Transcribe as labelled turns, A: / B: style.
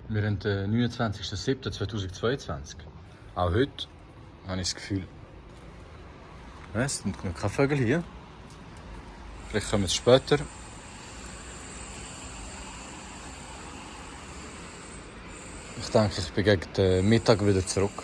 A: Wir haben den 29.07.2022. Auch heute habe ich das Gefühl, es sind noch keine Vögel hier. Vielleicht kommen sie später. Ich denke, ich bin gegen den Mittag wieder zurück.